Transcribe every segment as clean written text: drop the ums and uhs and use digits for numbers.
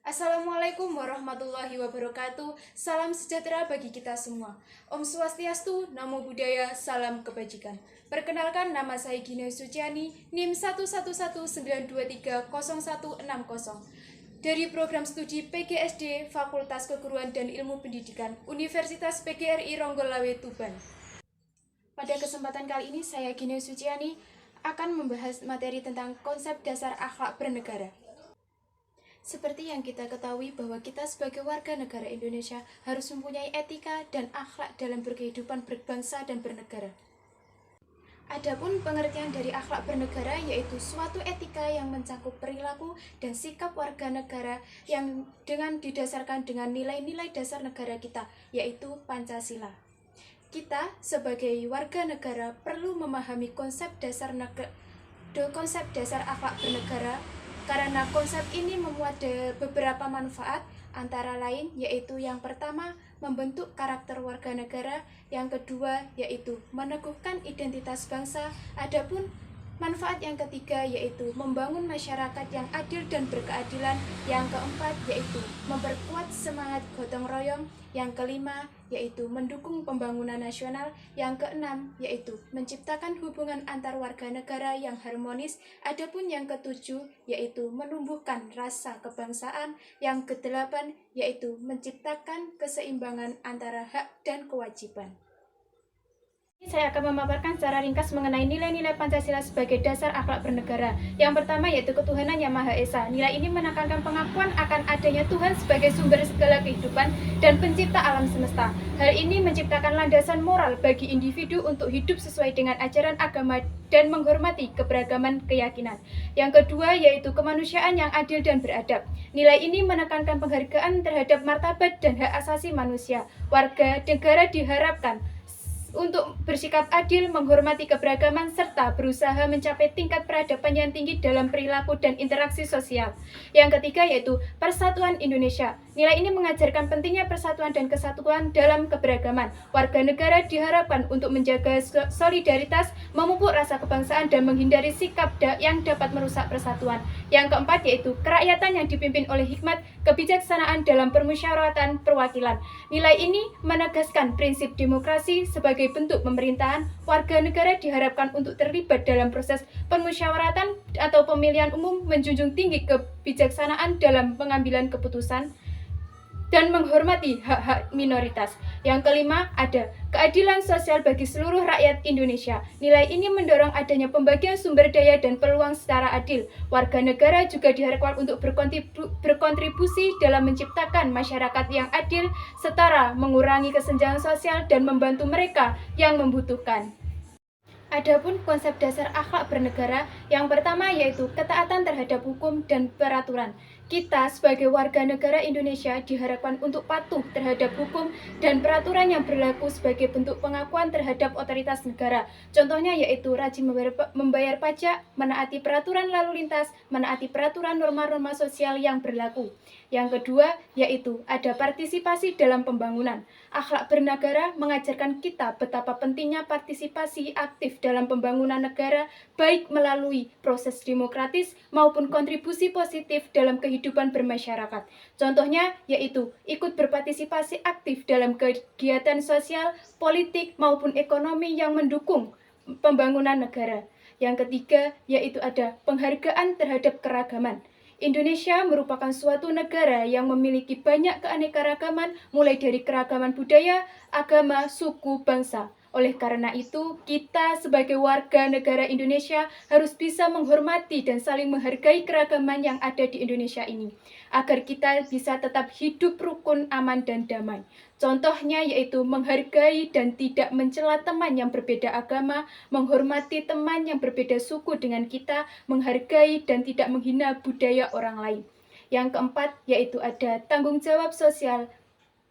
Assalamualaikum warahmatullahi wabarakatuh. Salam sejahtera bagi kita semua. Om Swastiastu, Namo Buddhaya, salam kebajikan. Perkenalkan, nama saya Gina Suciani, NIM 11192300160 dari program studi PGSD Fakultas Keguruan dan Ilmu Pendidikan Universitas PGRI Ronggolawe Tuban. Pada kesempatan kali ini saya Gina Suciani akan membahas materi tentang konsep dasar akhlak bernegara. Seperti yang kita ketahui bahwa kita sebagai warga negara Indonesia harus mempunyai etika dan akhlak dalam berkehidupan berbangsa dan bernegara. Adapun pengertian dari akhlak bernegara yaitu suatu etika yang mencakup perilaku dan sikap warga negara yang didasarkan dengan nilai-nilai dasar negara kita, yaitu Pancasila. Kita sebagai warga negara perlu memahami konsep dasar akhlak bernegara karena konsep ini memuat beberapa manfaat, antara lain yaitu yang pertama membentuk karakter warga negara, yang kedua yaitu meneguhkan identitas bangsa, adapun manfaat yang ketiga yaitu membangun masyarakat yang adil dan berkeadilan, yang keempat yaitu memperkuat semangat gotong royong, yang kelima yaitu mendukung pembangunan nasional, yang keenam yaitu menciptakan hubungan antar warga negara yang harmonis, adapun yang ketujuh yaitu menumbuhkan rasa kebangsaan, yang kedelapan yaitu menciptakan keseimbangan antara hak dan kewajiban. Saya akan memaparkan secara ringkas mengenai nilai-nilai Pancasila sebagai dasar akhlak bernegara. Yang pertama yaitu ketuhanan yang Maha Esa. Nilai ini menekankan pengakuan akan adanya Tuhan sebagai sumber segala kehidupan dan pencipta alam semesta. Hal ini menciptakan landasan moral bagi individu untuk hidup sesuai dengan ajaran agama dan menghormati keberagaman keyakinan. Yang kedua yaitu kemanusiaan yang adil dan beradab. Nilai ini menekankan penghargaan terhadap martabat dan hak asasi manusia. Warga negara diharapkan untuk bersikap adil, menghormati keberagaman, serta berusaha mencapai tingkat peradaban yang tinggi dalam perilaku dan interaksi sosial. Yang ketiga yaitu Persatuan Indonesia. Nilai ini mengajarkan pentingnya persatuan dan kesatuan dalam keberagaman. Warga negara diharapkan untuk menjaga solidaritas, memupuk rasa kebangsaan, dan menghindari sikap yang dapat merusak persatuan. Yang keempat yaitu kerakyatan yang dipimpin oleh hikmat, kebijaksanaan dalam permusyawaratan perwakilan. Nilai ini menegaskan prinsip demokrasi sebagai bentuk pemerintahan. Warga negara diharapkan untuk terlibat dalam proses permusyawaratan atau pemilihan umum, menjunjung tinggi kebijaksanaan dalam pengambilan keputusan, dan menghormati hak-hak minoritas. Yang kelima, ada keadilan sosial bagi seluruh rakyat Indonesia. Nilai ini mendorong adanya pembagian sumber daya dan peluang secara adil. Warga negara juga diharapkan untuk berkontribusi dalam menciptakan masyarakat yang adil, setara, mengurangi kesenjangan sosial, dan membantu mereka yang membutuhkan. Adapun konsep dasar akhlak bernegara, yang pertama yaitu ketaatan terhadap hukum dan peraturan. Kita sebagai warga negara Indonesia diharapkan untuk patuh terhadap hukum dan peraturan yang berlaku sebagai bentuk pengakuan terhadap otoritas negara. Contohnya yaitu rajin membayar pajak, menaati peraturan lalu lintas, menaati peraturan norma-norma sosial yang berlaku. Yang kedua yaitu ada partisipasi dalam pembangunan. Akhlak bernegara mengajarkan kita betapa pentingnya partisipasi aktif dalam pembangunan negara, baik melalui proses demokratis maupun kontribusi positif dalam kehidupan bermasyarakat. Contohnya yaitu ikut berpartisipasi aktif dalam kegiatan sosial, politik maupun ekonomi yang mendukung pembangunan negara. Yang ketiga yaitu ada penghargaan terhadap keragaman. Indonesia merupakan suatu negara yang memiliki banyak keanekaragaman, mulai dari keragaman budaya, agama, suku, bangsa. Oleh karena itu, kita sebagai warga negara Indonesia harus bisa menghormati dan saling menghargai keragaman yang ada di Indonesia ini, agar kita bisa tetap hidup rukun, aman, dan damai. Contohnya yaitu menghargai dan tidak mencela teman yang berbeda agama, menghormati teman yang berbeda suku dengan kita, menghargai dan tidak menghina budaya orang lain. Yang keempat yaitu ada tanggung jawab sosial.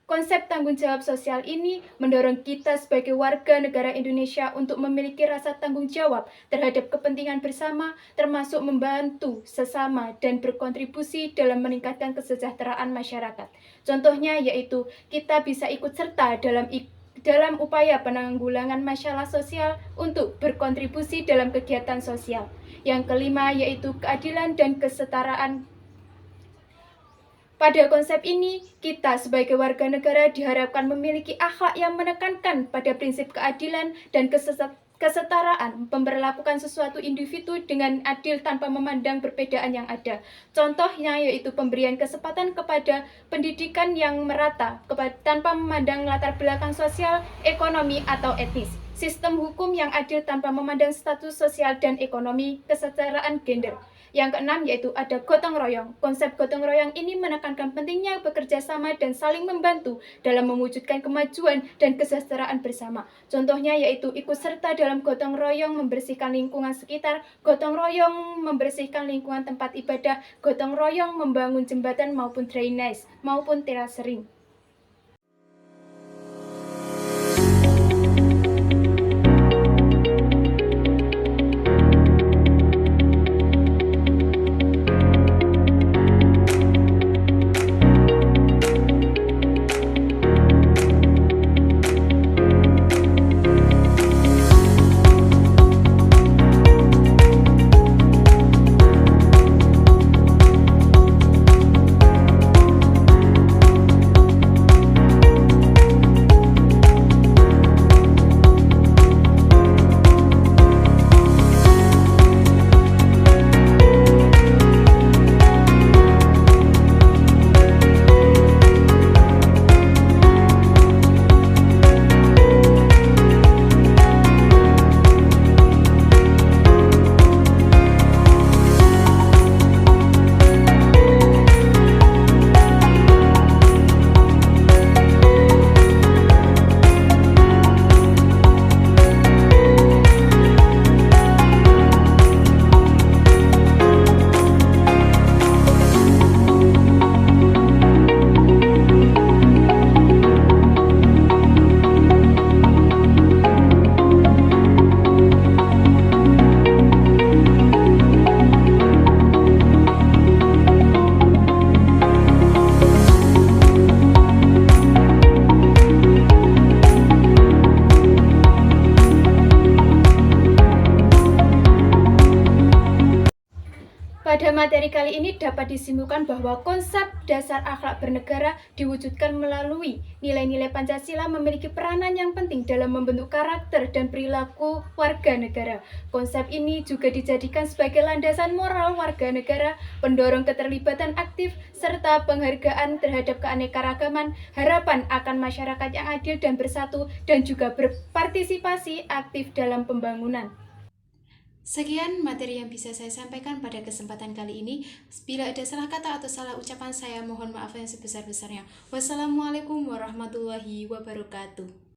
Konsep tanggung jawab sosial ini mendorong kita sebagai warga negara Indonesia untuk memiliki rasa tanggung jawab terhadap kepentingan bersama, termasuk membantu sesama dan berkontribusi dalam meningkatkan kesejahteraan masyarakat. Contohnya yaitu kita bisa ikut serta dalam upaya penanggulangan masalah sosial untuk berkontribusi dalam kegiatan sosial. Yang kelima yaitu keadilan dan kesetaraan. Pada konsep ini, kita sebagai warga negara diharapkan memiliki akhlak yang menekankan pada prinsip keadilan dan kesetaraan, memperlakukan sesuatu individu dengan adil tanpa memandang perbedaan yang ada. Contohnya yaitu pemberian kesempatan kepada pendidikan yang merata tanpa memandang latar belakang sosial, ekonomi, atau etnis. Sistem hukum yang adil tanpa memandang status sosial dan ekonomi, kesetaraan gender. Yang keenam yaitu ada gotong royong. Konsep gotong royong ini menekankan pentingnya bekerja sama dan saling membantu dalam mewujudkan kemajuan dan kesejahteraan bersama. Contohnya yaitu ikut serta dalam gotong royong membersihkan lingkungan sekitar, gotong royong membersihkan lingkungan tempat ibadah, gotong royong membangun jembatan maupun drainase maupun terasering. Pada materi kali ini dapat disimpulkan bahwa konsep dasar akhlak bernegara diwujudkan melalui nilai-nilai Pancasila memiliki peranan yang penting dalam membentuk karakter dan perilaku warga negara. Konsep ini juga dijadikan sebagai landasan moral warga negara, pendorong keterlibatan aktif, serta penghargaan terhadap keanekaragaman, harapan akan masyarakat yang adil dan bersatu, dan juga berpartisipasi aktif dalam pembangunan. Sekian materi yang bisa saya sampaikan pada kesempatan kali ini. Bila ada salah kata atau salah ucapan, saya mohon maaf yang sebesar-besarnya. Wassalamualaikum warahmatullahi wabarakatuh.